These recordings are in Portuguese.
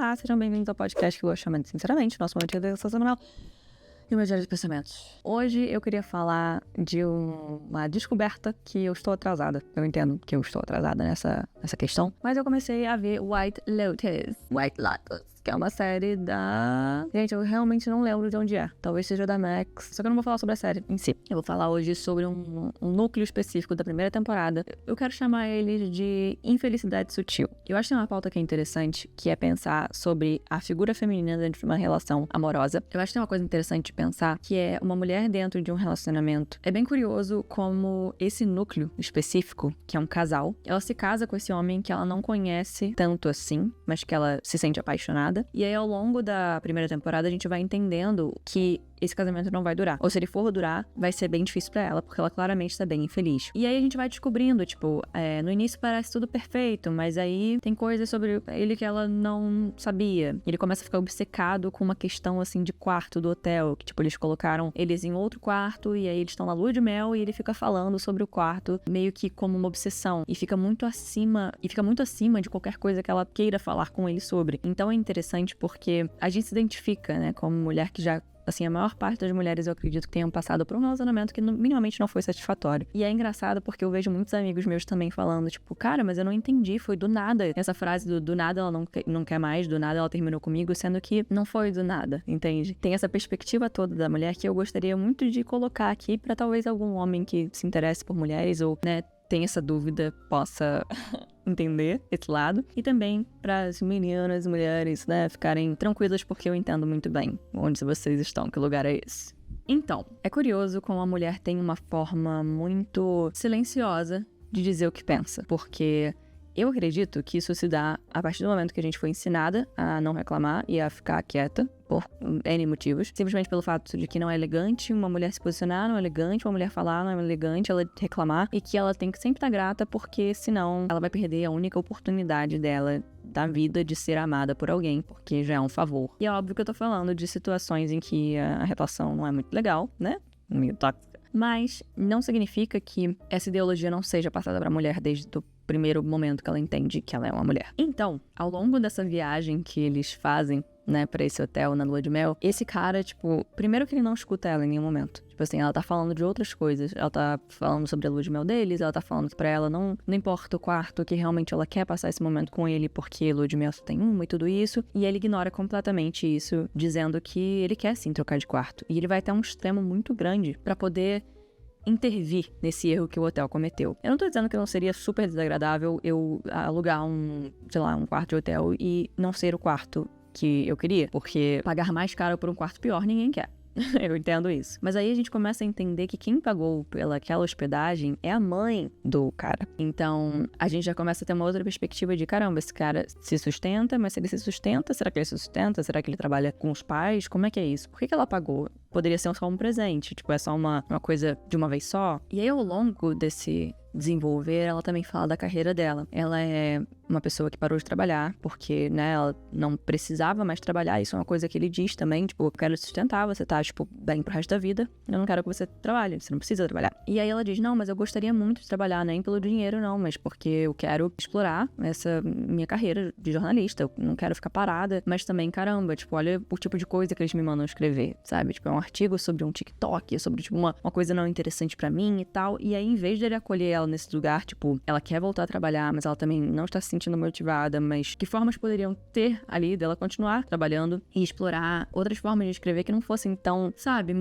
Olá, sejam bem-vindos ao podcast que eu gosto de chamar de Sinceramente, nosso momento de educação semanal e o meu diário de pensamentos. Hoje eu queria falar de uma descoberta que eu estou atrasada. Eu entendo que eu estou atrasada nessa questão, mas eu comecei a ver White Lotus, que é uma série da... Gente, eu realmente não lembro de onde é. Talvez seja da Max. Só que eu não vou falar sobre a série em si. Eu vou falar hoje sobre um núcleo específico da primeira temporada. Eu quero chamar ele de infelicidade sutil. Eu acho que tem uma pauta que é interessante, que é pensar sobre a figura feminina dentro de uma relação amorosa. Eu acho que tem uma coisa interessante de pensar, que é uma mulher dentro de um relacionamento. É bem curioso como esse núcleo específico, que é um casal, ela se casa com esse homem que ela não conhece tanto assim, mas que ela se sente apaixonada. E aí, ao longo da primeira temporada, a gente vai entendendo que esse casamento não vai durar. Ou se ele for durar, vai ser bem difícil pra ela, porque ela claramente tá bem infeliz. E aí a gente vai descobrindo, tipo, no início parece tudo perfeito, mas aí tem coisas sobre ele que ela não sabia. Ele começa a ficar obcecado com uma questão, assim, de quarto do hotel, que, tipo, eles colocaram eles em outro quarto, e aí eles estão na lua de mel, e ele fica falando sobre o quarto, meio que como uma obsessão. E fica muito acima de qualquer coisa que ela queira falar com ele sobre. Então é interessante porque a gente se identifica, né, como mulher que já... Assim, a maior parte das mulheres, eu acredito que tenham passado por um relacionamento que minimamente não foi satisfatório. E é engraçado porque eu vejo muitos amigos meus também falando, tipo, cara, mas eu não entendi, foi do nada. Essa frase do nada ela não quer mais, do nada ela terminou comigo, sendo que não foi do nada, entende? Tem essa perspectiva toda da mulher que eu gostaria muito de colocar aqui pra talvez algum homem que se interesse por mulheres ou, né, tem essa dúvida, possa entender esse lado. E também para as meninas, mulheres, né, ficarem tranquilas, porque eu entendo muito bem onde vocês estão, que lugar é esse. Então, é curioso como a mulher tem uma forma muito silenciosa de dizer o que pensa, porque... Eu acredito que isso se dá a partir do momento que a gente foi ensinada a não reclamar e a ficar quieta, por N motivos. Simplesmente pelo fato de que não é elegante uma mulher se posicionar, não é elegante uma mulher falar, não é elegante ela reclamar, e que ela tem que sempre estar grata, porque senão ela vai perder a única oportunidade dela da vida de ser amada por alguém, porque já é um favor. E é óbvio que eu tô falando de situações em que a relação não é muito legal, né? Meio tóxica. Mas não significa que essa ideologia não seja passada pra mulher desde o primeiro momento que ela entende que ela é uma mulher. Então, ao longo dessa viagem que eles fazem, né, pra esse hotel na lua de mel, esse cara, tipo, primeiro que ele não escuta ela em nenhum momento. Tipo assim, ela tá falando de outras coisas. Ela tá falando sobre a lua de mel deles, ela tá falando que pra ela não importa o quarto, que realmente ela quer passar esse momento com ele porque lua de mel só tem uma e tudo isso. E ele ignora completamente isso, dizendo que ele quer sim trocar de quarto. E ele vai até um extremo muito grande pra poder intervir nesse erro que o hotel cometeu. Eu não tô dizendo que não seria super desagradável eu alugar um quarto de hotel e não ser o quarto que eu queria, porque pagar mais caro por um quarto pior ninguém quer. Eu entendo isso. Mas aí a gente começa a entender que quem pagou pelaquela hospedagem é a mãe do cara. Então, a gente já começa a ter uma outra perspectiva de, caramba, esse cara se sustenta, mas se ele se sustenta, será que ele se sustenta? Será que ele trabalha com os pais? Como é que é isso? Por que ela pagou? Poderia ser só um presente, tipo, é só uma coisa de uma vez só. E aí, ao longo desse desenvolver, ela também fala da carreira dela. Ela é uma pessoa que parou de trabalhar, porque, né, ela não precisava mais trabalhar. Isso é uma coisa que ele diz também, tipo, eu quero te sustentar, você tá, tipo, bem pro resto da vida, eu não quero que você trabalhe, você não precisa trabalhar. E aí ela diz, não, mas eu gostaria muito de trabalhar, nem pelo dinheiro, não, mas porque eu quero explorar essa minha carreira de jornalista, eu não quero ficar parada, mas também, caramba, tipo, olha o tipo de coisa que eles me mandam escrever, sabe? Tipo, é um artigo sobre um TikTok, sobre, tipo, uma coisa não interessante pra mim e tal, e aí, em vez de ele acolher ela nesse lugar, tipo, ela quer voltar a trabalhar, mas ela também não está se sentindo motivada, mas que formas poderiam ter ali dela continuar trabalhando e explorar outras formas de escrever que não fossem tão, sabe,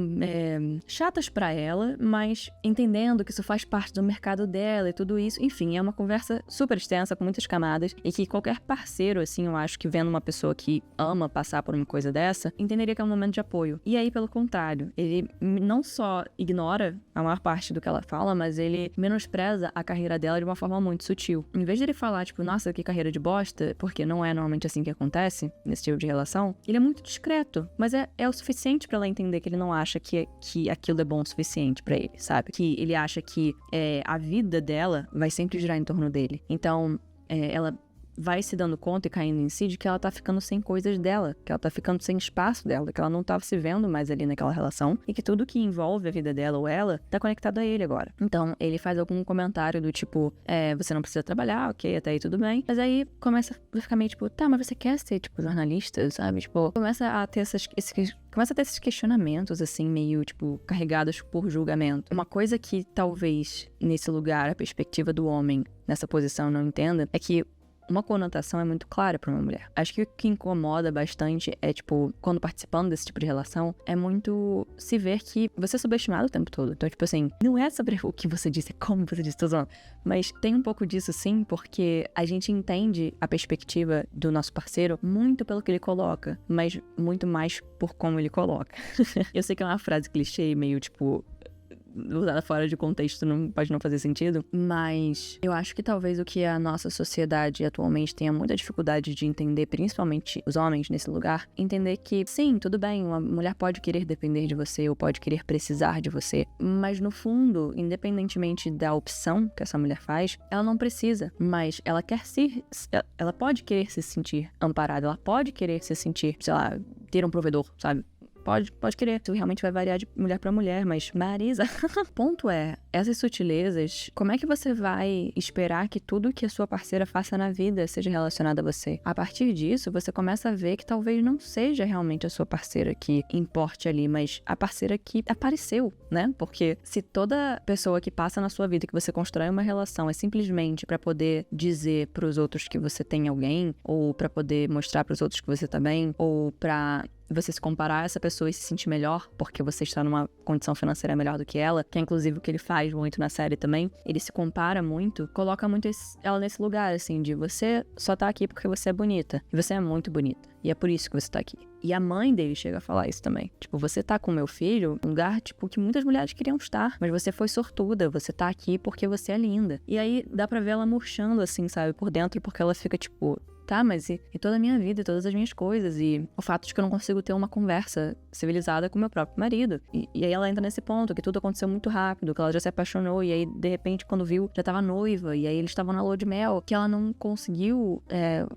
chatas pra ela, mas entendendo que isso faz parte do mercado dela e tudo isso. Enfim, é uma conversa super extensa, com muitas camadas, e que qualquer parceiro, assim, eu acho que vendo uma pessoa que ama passar por uma coisa dessa, entenderia que é um momento de apoio. E aí, pelo contrário, ele não só ignora a maior parte do que ela fala, mas ele menospreza a carreira dela de uma forma muito sutil. Em vez de ele falar, tipo, nossa, que carreira de bosta, porque não é normalmente assim que acontece nesse tipo de relação, ele é muito discreto, mas é o suficiente pra ela entender que ele não acha que aquilo é bom o suficiente pra ele, sabe? Que ele acha que a vida dela vai sempre girar em torno dele. Então, ela vai se dando conta e caindo em si de que ela tá ficando sem coisas dela, que ela tá ficando sem espaço dela, que ela não tava se vendo mais ali naquela relação e que tudo que envolve a vida dela ou ela tá conectado a ele agora. Então, ele faz algum comentário do tipo, você não precisa trabalhar, ok, até aí tudo bem. Mas aí começa a ficar meio tipo, tá, mas você quer ser, tipo, jornalista, sabe? Tipo, começa a ter esses questionamentos, assim, meio, tipo, carregados por julgamento. Uma coisa que talvez, nesse lugar, a perspectiva do homem nessa posição não entenda é que uma conotação é muito clara pra uma mulher. Acho que o que incomoda bastante é, tipo, quando participando desse tipo de relação, é muito se ver que você é subestimado o tempo todo. Então, tipo assim, não é sobre o que você disse, é como você disse, tô zoando. Mas tem um pouco disso sim, porque a gente entende a perspectiva do nosso parceiro muito pelo que ele coloca, mas muito mais por como ele coloca. Eu sei que é uma frase clichê, meio, tipo, usada fora de contexto pode não fazer sentido, mas eu acho que talvez o que a nossa sociedade atualmente tenha muita dificuldade de entender, principalmente os homens nesse lugar, entender que sim, tudo bem, uma mulher pode querer depender de você ou pode querer precisar de você, mas no fundo, independentemente da opção que essa mulher faz, ela não precisa, mas ela ela pode querer se sentir amparada, ela pode querer se sentir, sei lá, ter um provedor, sabe? Pode querer. Isso realmente vai variar de mulher pra mulher, mas Marisa, ponto é, essas sutilezas, como é que você vai esperar que tudo que a sua parceira faça na vida seja relacionado a você? A partir disso, você começa a ver que talvez não seja realmente a sua parceira que importe ali, mas a parceira que apareceu, né? Porque se toda pessoa que passa na sua vida, que você constrói uma relação, é simplesmente pra poder dizer pros outros que você tem alguém, ou pra poder mostrar pros outros que você tá bem, ou pra você se comparar a essa pessoa e se sentir melhor, porque você está numa condição financeira melhor do que ela, que é inclusive o que ele faz muito na série também, ele se compara muito, coloca muito ela nesse lugar, assim, de você só tá aqui porque você é bonita, e você é muito bonita, e é por isso que você tá aqui. E a mãe dele chega a falar isso também. Tipo, você tá com meu filho, um lugar, tipo, que muitas mulheres queriam estar, mas você foi sortuda, você tá aqui porque você é linda. E aí, dá pra ver ela murchando, assim, sabe, por dentro, porque ela fica, tipo, tá, mas e toda a minha vida, e todas as minhas coisas, e o fato de que eu não consigo ter uma conversa civilizada com meu próprio marido. E aí ela entra nesse ponto, que tudo aconteceu muito rápido, que ela já se apaixonou, e aí, de repente, quando viu, já tava noiva, e aí eles estavam na lua de mel, que ela não conseguiu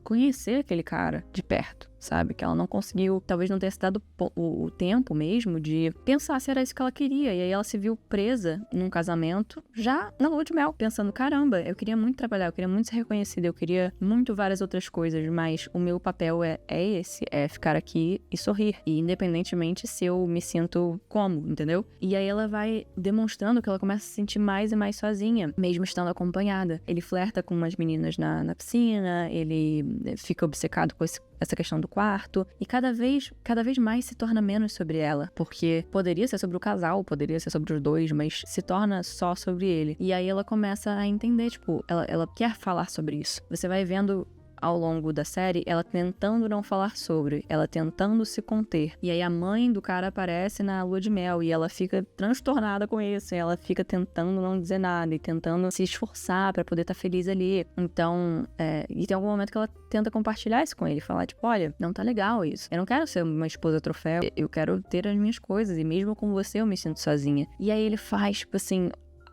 conhecer aquele cara de perto. Sabe? Que ela não conseguiu, talvez não tenha se dado o tempo mesmo de pensar se era isso que ela queria. E aí ela se viu presa num casamento, já na lua de mel, pensando, caramba, eu queria muito trabalhar, eu queria muito ser reconhecida, eu queria muito várias outras coisas, mas o meu papel é esse, é ficar aqui e sorrir. E independentemente se eu me sinto como, entendeu? E aí ela vai demonstrando que ela começa a se sentir mais e mais sozinha, mesmo estando acompanhada. Ele flerta com umas meninas na piscina, ele fica obcecado com essa questão do quarto, e cada vez mais se torna menos sobre ela, porque poderia ser sobre o casal, poderia ser sobre os dois, mas se torna só sobre ele. E aí ela começa a entender, tipo, ela quer falar sobre isso. Você vai vendo ao longo da série, ela tentando não falar sobre, ela tentando se conter. E aí a mãe do cara aparece na lua de mel e ela fica transtornada com isso, e ela fica tentando não dizer nada e tentando se esforçar pra poder estar feliz ali. Então, e tem algum momento que ela tenta compartilhar isso com ele, falar tipo, olha, não tá legal isso. Eu não quero ser uma esposa troféu, eu quero ter as minhas coisas e mesmo com você eu me sinto sozinha. E aí ele faz, tipo assim,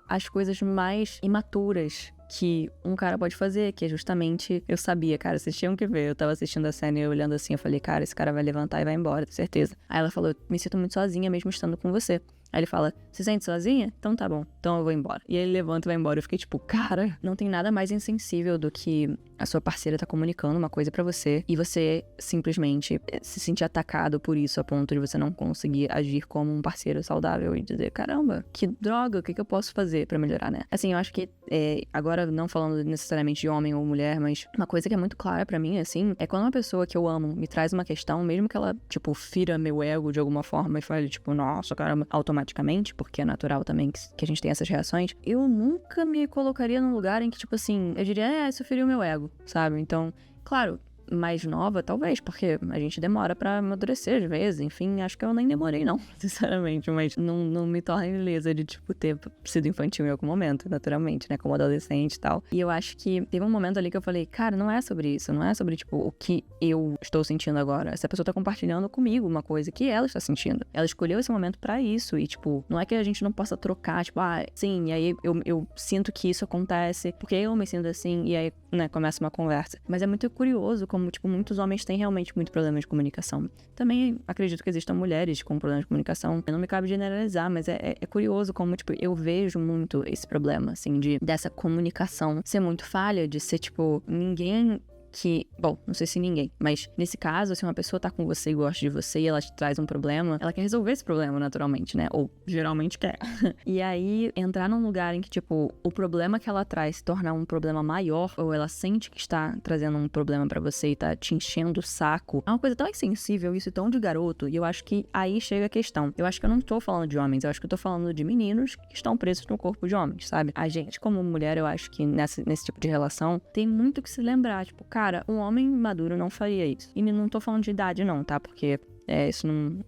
as coisas mais imaturas que um cara pode fazer, que é justamente, eu sabia, cara, vocês tinham que ver, eu tava assistindo a cena e eu olhando assim, eu falei, cara, esse cara vai levantar e vai embora, tenho certeza. Aí ela falou, me sinto muito sozinha mesmo estando com você. Aí ele fala, se sente sozinha? Então tá bom, então eu vou embora. E aí ele levanta e vai embora. Eu fiquei tipo, cara, não tem nada mais insensível do que a sua parceira tá comunicando uma coisa pra você e você simplesmente se sentir atacado por isso a ponto de você não conseguir agir como um parceiro saudável e dizer, caramba, que droga, o que eu posso fazer pra melhorar, né? Assim, eu acho que, agora não falando necessariamente de homem ou mulher, mas uma coisa que é muito clara pra mim, assim, é quando uma pessoa que eu amo me traz uma questão, mesmo que ela, tipo, fira meu ego de alguma forma e fale, tipo, nossa, caramba, automaticamente, porque é natural também que a gente tem essas reações, eu nunca me colocaria num lugar em que, tipo assim, eu diria, isso feriu meu ego, sabe? Então, claro, mais nova, talvez, porque a gente demora pra amadurecer às vezes, enfim, acho que eu nem demorei não, sinceramente, mas não me torna ilesa de, tipo, ter sido infantil em algum momento, naturalmente, né, como adolescente e tal. E eu acho que teve um momento ali que eu falei, cara, não é sobre isso, não é sobre, tipo, o que eu estou sentindo agora. Essa pessoa tá compartilhando comigo uma coisa que ela está sentindo. Ela escolheu esse momento pra isso e, tipo, não é que a gente não possa trocar, tipo, sim, e aí eu sinto que isso acontece porque eu me sinto assim, e aí, né, começa uma conversa. Mas é muito curioso como, tipo, muitos homens têm realmente muito problema de comunicação. Também acredito que existam mulheres com problemas de comunicação. Não me cabe generalizar, mas é curioso como, tipo, eu vejo muito esse problema, assim, dessa comunicação ser muito falha, de ser, tipo, ninguém que, bom, não sei se ninguém, mas nesse caso, se uma pessoa tá com você e gosta de você e ela te traz um problema, ela quer resolver esse problema naturalmente, né? Ou geralmente quer. E aí, entrar num lugar em que, tipo, o problema que ela traz se tornar um problema maior, ou ela sente que está trazendo um problema pra você e tá te enchendo o saco, é uma coisa tão insensível, isso tão de garoto, e eu acho que aí chega a questão. Eu acho que eu não tô falando de homens, eu acho que eu tô falando de meninos que estão presos no corpo de homens, sabe? A gente, como mulher, eu acho que nesse tipo de relação, tem muito que se lembrar, tipo, cara, um homem maduro não faria isso. E não tô falando de idade não, tá? Porque isso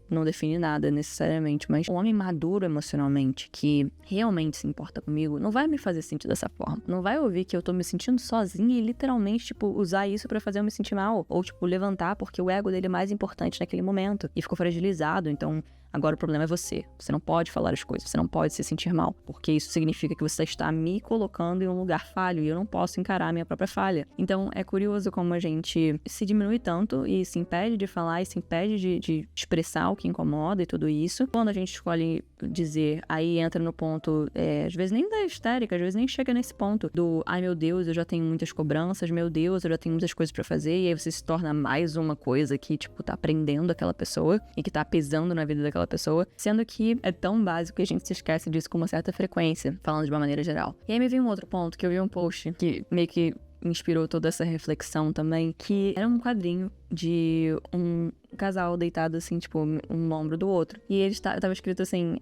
não define nada necessariamente, mas um homem maduro emocionalmente, que realmente se importa comigo, não vai me fazer sentir dessa forma. Não vai ouvir que eu tô me sentindo sozinha e literalmente, tipo, usar isso pra fazer eu me sentir mal. Ou, tipo, levantar porque o ego dele é mais importante naquele momento e ficou fragilizado, então agora o problema é você. Você não pode falar as coisas, você não pode se sentir mal, porque isso significa que você está me colocando em um lugar falho e eu não posso encarar a minha própria falha. Então é curioso como a gente se diminui tanto e se impede de falar e se impede de expressar o que incomoda e tudo isso. Quando a gente escolhe dizer, aí entra no ponto, às vezes nem da histérica, às vezes nem chega nesse ponto do, ai meu Deus, eu já tenho muitas cobranças, meu Deus, eu já tenho muitas coisas pra fazer, e aí você se torna mais uma coisa que, tipo, tá prendendo aquela pessoa e que tá pesando na vida daquela pessoa, sendo que é tão básico que a gente se esquece disso com uma certa frequência, falando de uma maneira geral. E aí me veio um outro ponto, que eu vi um post que meio que inspirou toda essa reflexão também, que era um quadrinho de um casal deitado assim, tipo, um no ombro do outro. E ele tava escrito assim,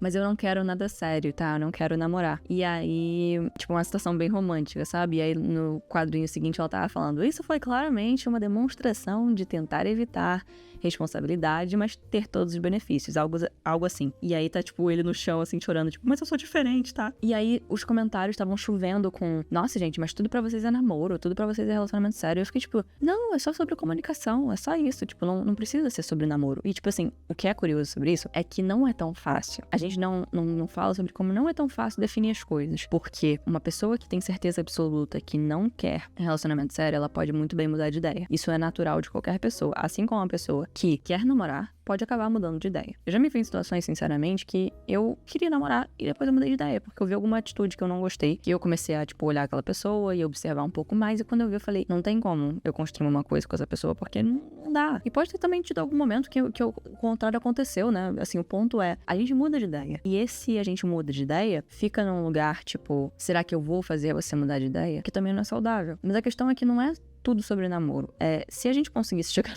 mas eu não quero nada sério, tá? Eu não quero namorar. E aí, tipo, uma situação bem romântica, sabe? E aí no quadrinho seguinte ela tava falando, isso foi claramente uma demonstração de tentar evitar responsabilidade, mas ter todos os benefícios, algo assim. E aí tá, tipo, ele no chão, assim, chorando, tipo, mas eu sou diferente, tá? E aí os comentários estavam chovendo com, nossa, gente, mas tudo pra vocês é namoro, tudo pra vocês é relacionamento sério. Eu fiquei, tipo, não, é só sobre comunicação, é só isso, tipo, não precisa ser sobre namoro. E, tipo assim, o que é curioso sobre isso é que não é tão fácil. A gente não fala sobre como não é tão fácil definir as coisas, porque uma pessoa que tem certeza absoluta que não quer relacionamento sério, ela pode muito bem mudar de ideia. Isso é natural de qualquer pessoa, assim como uma pessoa que quer namorar pode acabar mudando de ideia. Eu já me vi em situações, sinceramente, que eu queria namorar e depois eu mudei de ideia, porque eu vi alguma atitude que eu não gostei, que eu comecei a, tipo, olhar aquela pessoa e observar um pouco mais, e quando eu vi, eu falei, não tem como eu construir uma coisa com essa pessoa, porque não dá. E pode ter também tido algum momento que o contrário aconteceu, né? Assim, o ponto é, a gente muda de ideia. E esse a gente muda de ideia, fica num lugar, tipo, será que eu vou fazer você mudar de ideia? Que também não é saudável. Mas a questão é que não é tudo sobre namoro. Se a gente conseguisse chegar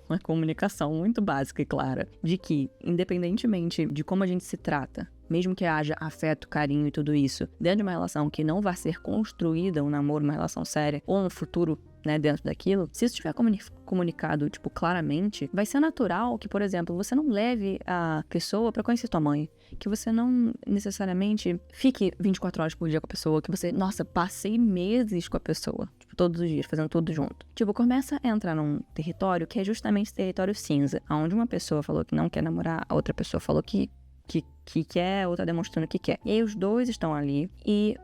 uma comunicação muito básica e clara de que, independentemente de como a gente se trata, mesmo que haja afeto, carinho e tudo isso, dentro de uma relação que não vai ser construída, um namoro, uma relação séria, ou um futuro, né, dentro daquilo, se isso estiver comunicado, tipo, claramente, vai ser natural que, por exemplo, você não leve a pessoa pra conhecer tua mãe, que você não necessariamente fique 24 horas por dia com a pessoa, que você, nossa, passei meses com a pessoa, tipo, todos os dias, fazendo tudo junto. Tipo, começa a entrar num território que é justamente esse território cinza, onde uma pessoa falou que não quer namorar, a outra pessoa falou que quer, outra demonstrando que quer. E aí os dois estão ali e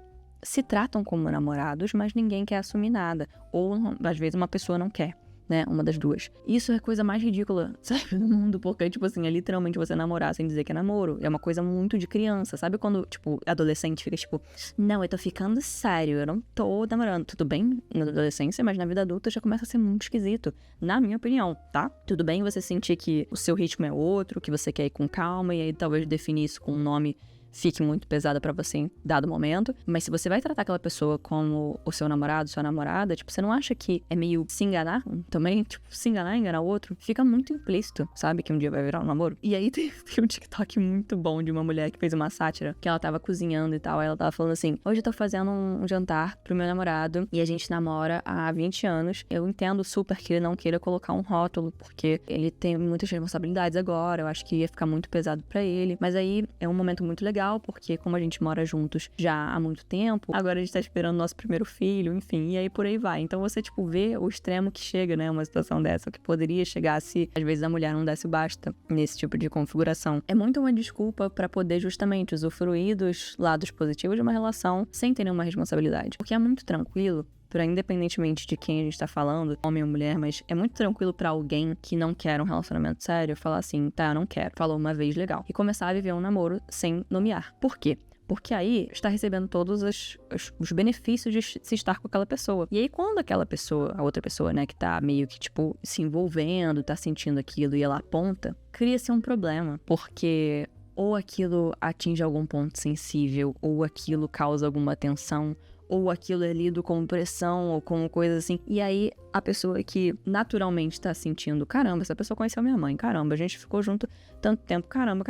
se tratam como namorados, mas ninguém quer assumir nada. Ou, às vezes, uma pessoa não quer, né? Uma das duas. Isso é a coisa mais ridícula, sabe? Do mundo, porque, tipo assim, é literalmente você namorar sem dizer que é namoro. É uma coisa muito de criança, sabe? Quando, tipo, adolescente fica, tipo, não, eu tô ficando sério, eu não tô namorando. Tudo bem na adolescência, mas na vida adulta já começa a ser muito esquisito, na minha opinião, tá? Tudo bem você sentir que o seu ritmo é outro, que você quer ir com calma, e aí talvez definir isso com um nome fique muito pesada pra você em dado momento, mas se você vai tratar aquela pessoa como o seu namorado, sua namorada, tipo, você não acha que é meio se enganar também? Tipo, se enganar, enganar o outro, fica muito implícito, sabe? Que um dia vai virar um namoro. E aí tem um TikTok muito bom de uma mulher que fez uma sátira, que ela tava cozinhando e tal, aí ela tava falando assim, hoje eu tô fazendo um jantar pro meu namorado, e a gente namora há 20 anos, eu entendo super que ele não queira colocar um rótulo, porque ele tem muitas responsabilidades agora, eu acho que ia ficar muito pesado pra ele, mas aí é um momento muito legal, porque como a gente mora juntos já há muito tempo, agora a gente tá esperando o nosso primeiro filho, enfim, e aí por aí vai. Então você, tipo, vê o extremo que chega, né, uma situação dessa, que poderia chegar se, às vezes, a mulher não desse o basta nesse tipo de configuração. É muito uma desculpa pra poder justamente usufruir dos lados positivos de uma relação sem ter nenhuma responsabilidade. Porque é muito tranquilo independentemente de quem a gente tá falando, homem ou mulher, mas é muito tranquilo pra alguém que não quer um relacionamento sério falar assim, tá, eu não quero. Falou uma vez, legal. E começar a viver um namoro sem nomear. Por quê? Porque aí está recebendo todos os benefícios de se estar com aquela pessoa. E aí quando aquela pessoa, a outra pessoa, né, que tá meio que, tipo, se envolvendo, tá sentindo aquilo e ela aponta, cria-se um problema. Porque ou aquilo atinge algum ponto sensível, ou aquilo causa alguma tensão, ou aquilo é lido como pressão, ou como coisa assim. E aí, a pessoa que naturalmente tá sentindo, caramba, essa pessoa conheceu minha mãe, caramba, a gente ficou junto tanto tempo, caramba,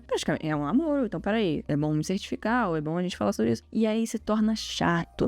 praticamente é um amor, então peraí, é bom me certificar, ou é bom a gente falar sobre isso. E aí se torna chato,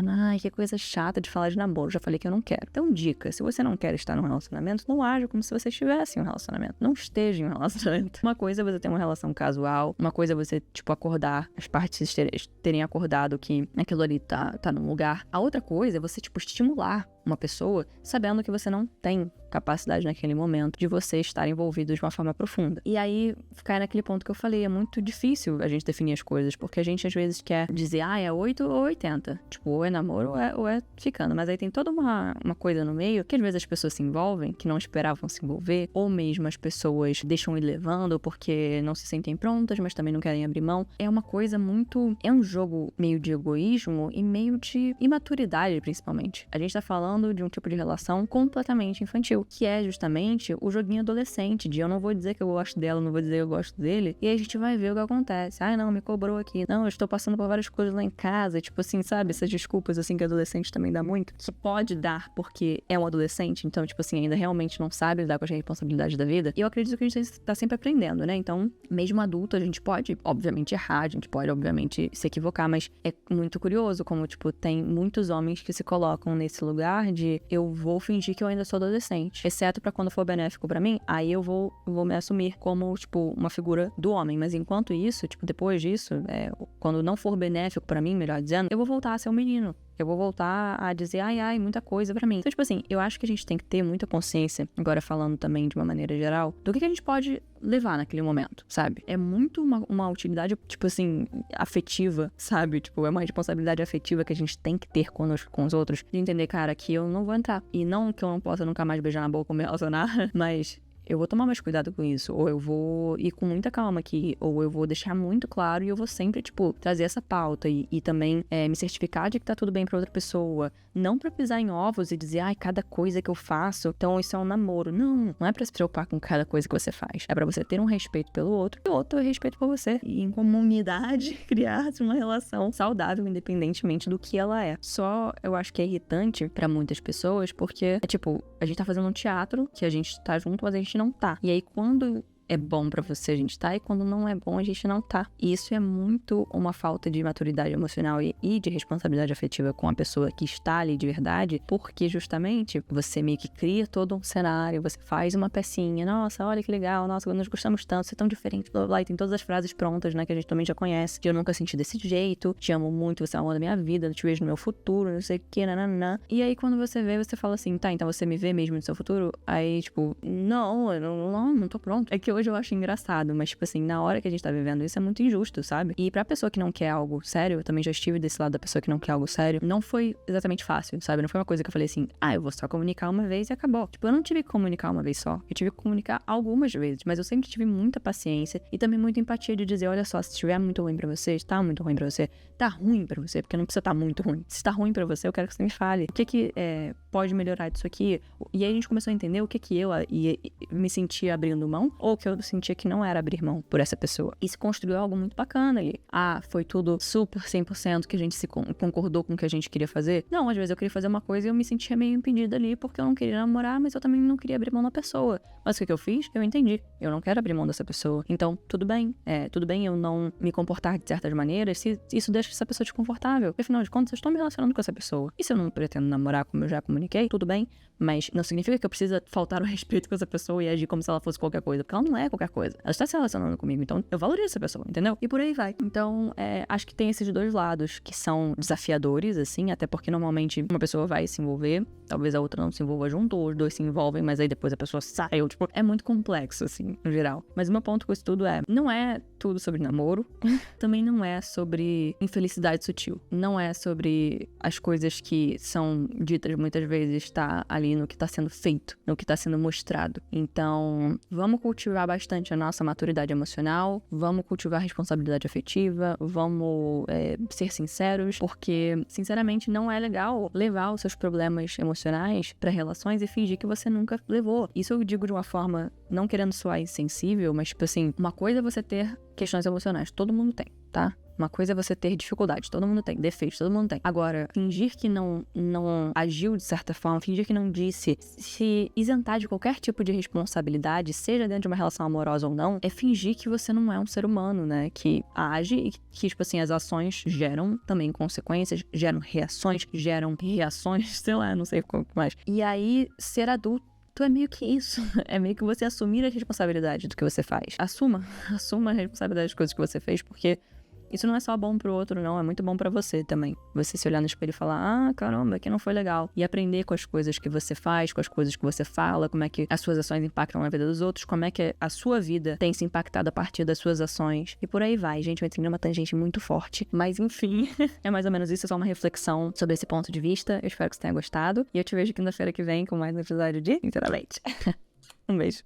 ai, que coisa chata de falar de namoro, já falei que eu não quero. Então, dica, se você não quer estar num relacionamento, não haja como se você estivesse em um relacionamento. Não esteja em um relacionamento. Uma coisa é você ter uma relação casual, uma coisa é você, tipo, acordar, as partes terem acordado que aquilo ali tá num lugar. A outra coisa é você, tipo, estimular uma pessoa sabendo que você não tem capacidade naquele momento de você estar envolvido de uma forma profunda. E aí, ficar naquele ponto que eu falei, é muito difícil a gente definir as coisas, porque a gente às vezes quer dizer, é 8 ou 80. Tipo, ou é namoro ou é ficando. Mas aí tem toda uma coisa no meio que às vezes as pessoas se envolvem, que não esperavam se envolver, ou mesmo as pessoas deixam ir levando porque não se sentem prontas, mas também não querem abrir mão. É uma coisa muito... É um jogo meio de egoísmo e meio de imaturidade, principalmente. A gente tá falando de um tipo de relação completamente infantil, que é justamente o joguinho adolescente, de eu não vou dizer que eu gosto dela, não vou dizer que eu gosto dele, e aí a gente vai ver o que acontece. Não, me cobrou aqui. Não, eu estou passando por várias coisas lá em casa, tipo assim, sabe? Essas desculpas, assim, que adolescente também dá muito, que pode dar porque é um adolescente, então, tipo assim, ainda realmente não sabe lidar com as responsabilidades da vida. E eu acredito que a gente tá sempre aprendendo, né? Então, mesmo adulto, a gente pode, obviamente, errar, a gente pode, obviamente, se equivocar, mas é muito curioso como, tipo, tem muitos homens que se colocam nesse lugar de eu vou fingir que eu ainda sou adolescente, exceto pra quando for benéfico pra mim, aí eu vou me assumir como, tipo, uma figura do homem, mas enquanto isso, tipo, depois disso, quando não for benéfico pra mim, melhor dizendo, eu vou voltar a ser um menino. Eu vou voltar a dizer, muita coisa pra mim. Então, tipo assim, eu acho que a gente tem que ter muita consciência, agora falando também de uma maneira geral, do que a gente pode levar naquele momento, sabe? É muito uma utilidade, tipo assim, afetiva, sabe? Tipo, é uma responsabilidade afetiva que a gente tem que ter conosco, com os outros, de entender, cara, que eu não vou entrar. E não que eu não possa nunca mais beijar na boca ou me relacionar, mas... eu vou tomar mais cuidado com isso, ou eu vou ir com muita calma aqui, ou eu vou deixar muito claro e eu vou sempre, tipo, trazer essa pauta e também me certificar de que tá tudo bem pra outra pessoa. Não pra pisar em ovos e dizer, cada coisa que eu faço, então isso é um namoro. Não é pra se preocupar com cada coisa que você faz. É pra você ter um respeito pelo outro e o outro ter respeito por você. E em comunidade, criar uma relação saudável, independentemente do que ela é. Só eu acho que é irritante pra muitas pessoas, porque é tipo, a gente tá fazendo um teatro que a gente tá junto, mas a gente não tá. E aí, quando é bom pra você, a gente tá, e quando não é bom, a gente não tá. E isso é muito uma falta de maturidade emocional e de responsabilidade afetiva com a pessoa que está ali de verdade, porque justamente você meio que cria todo um cenário, você faz uma pecinha, nossa, olha que legal, nossa, nós gostamos tanto, você é tão diferente, blá, blá, blá, e tem todas as frases prontas, né, que a gente também já conhece, de eu nunca senti desse jeito, te amo muito, você é o amor da minha vida, eu te vejo no meu futuro, não sei o que, nananã. E aí, quando você vê, você fala assim, tá, então você me vê mesmo no seu futuro? Aí, tipo, não, eu não tô pronto. É que hoje eu acho engraçado, mas, tipo assim, na hora que a gente tá vivendo isso é muito injusto, sabe? E pra pessoa que não quer algo sério, eu também já estive desse lado da pessoa que não quer algo sério, não foi exatamente fácil, sabe? Não foi uma coisa que eu falei assim, eu vou só comunicar uma vez e acabou. Tipo, eu não tive que comunicar uma vez só, eu tive que comunicar algumas vezes, mas eu sempre tive muita paciência e também muita empatia de dizer, olha só, se estiver muito ruim pra você, está muito ruim pra você, tá ruim pra você, porque não precisa estar muito ruim. Se tá ruim pra você, eu quero que você me fale. O que pode melhorar disso aqui? E aí a gente começou a entender o que eu me sentia abrindo mão, ou o porque eu sentia que não era abrir mão por essa pessoa. E se construiu algo muito bacana ali. Foi tudo super 100% que a gente se concordou com o que a gente queria fazer? Não, às vezes eu queria fazer uma coisa e eu me sentia meio impedida ali porque eu não queria namorar, mas eu também não queria abrir mão da pessoa. Mas o que eu fiz? Eu entendi. Eu não quero abrir mão dessa pessoa. Então, tudo bem eu não me comportar de certas maneiras se isso deixa essa pessoa desconfortável. Porque, afinal de contas, eu estou me relacionando com essa pessoa. E se eu não pretendo namorar, como eu já comuniquei, tudo bem, mas não significa que eu preciso faltar o respeito com essa pessoa e agir como se ela fosse qualquer coisa, porque ela não é qualquer coisa. Ela está se relacionando comigo, então eu valorizo essa pessoa, entendeu? E por aí vai. Então, acho que tem esses dois lados que são desafiadores, assim, até porque normalmente uma pessoa vai se envolver, talvez a outra não se envolva junto, ou os dois se envolvem, mas aí depois a pessoa sai, ou tipo, é muito complexo, assim, no geral. Mas o meu ponto com isso tudo não é tudo sobre namoro, também não é sobre infelicidade sutil, não é sobre as coisas que são ditas muitas vezes tá ali no que tá sendo feito, no que tá sendo mostrado. Então, vamos cultivar bastante a nossa maturidade emocional, vamos cultivar a responsabilidade afetiva, vamos ser sinceros, porque, sinceramente, não é legal levar os seus problemas emocionais pra relações e fingir que você nunca levou. Isso eu digo de uma forma, não querendo soar insensível, mas, tipo assim, uma coisa é você ter questões emocionais, todo mundo tem, tá? Uma coisa é você ter dificuldades, todo mundo tem, defeitos, todo mundo tem. Agora, fingir que não agiu de certa forma, fingir que não disse, se isentar de qualquer tipo de responsabilidade, seja dentro de uma relação amorosa ou não, é fingir que você não é um ser humano, né? Que age e que, tipo assim, as ações geram também consequências, geram reações, sei lá, não sei como mais. E aí, ser adulto é meio que isso. É meio que você assumir a responsabilidade do que você faz. Assuma a responsabilidade das coisas que você fez, porque isso não é só bom pro outro, não. É muito bom pra você também. Você se olhar no espelho e falar, caramba, que não foi legal. E aprender com as coisas que você faz, com as coisas que você fala, como é que as suas ações impactam na vida dos outros, como é que a sua vida tem se impactado a partir das suas ações. E por aí vai, gente. Eu entrei numa tangente muito forte. Mas, enfim, é mais ou menos isso. É só uma reflexão sobre esse ponto de vista. Eu espero que você tenha gostado. E eu te vejo quinta-feira que vem com mais um episódio de Sinceramente. Um beijo.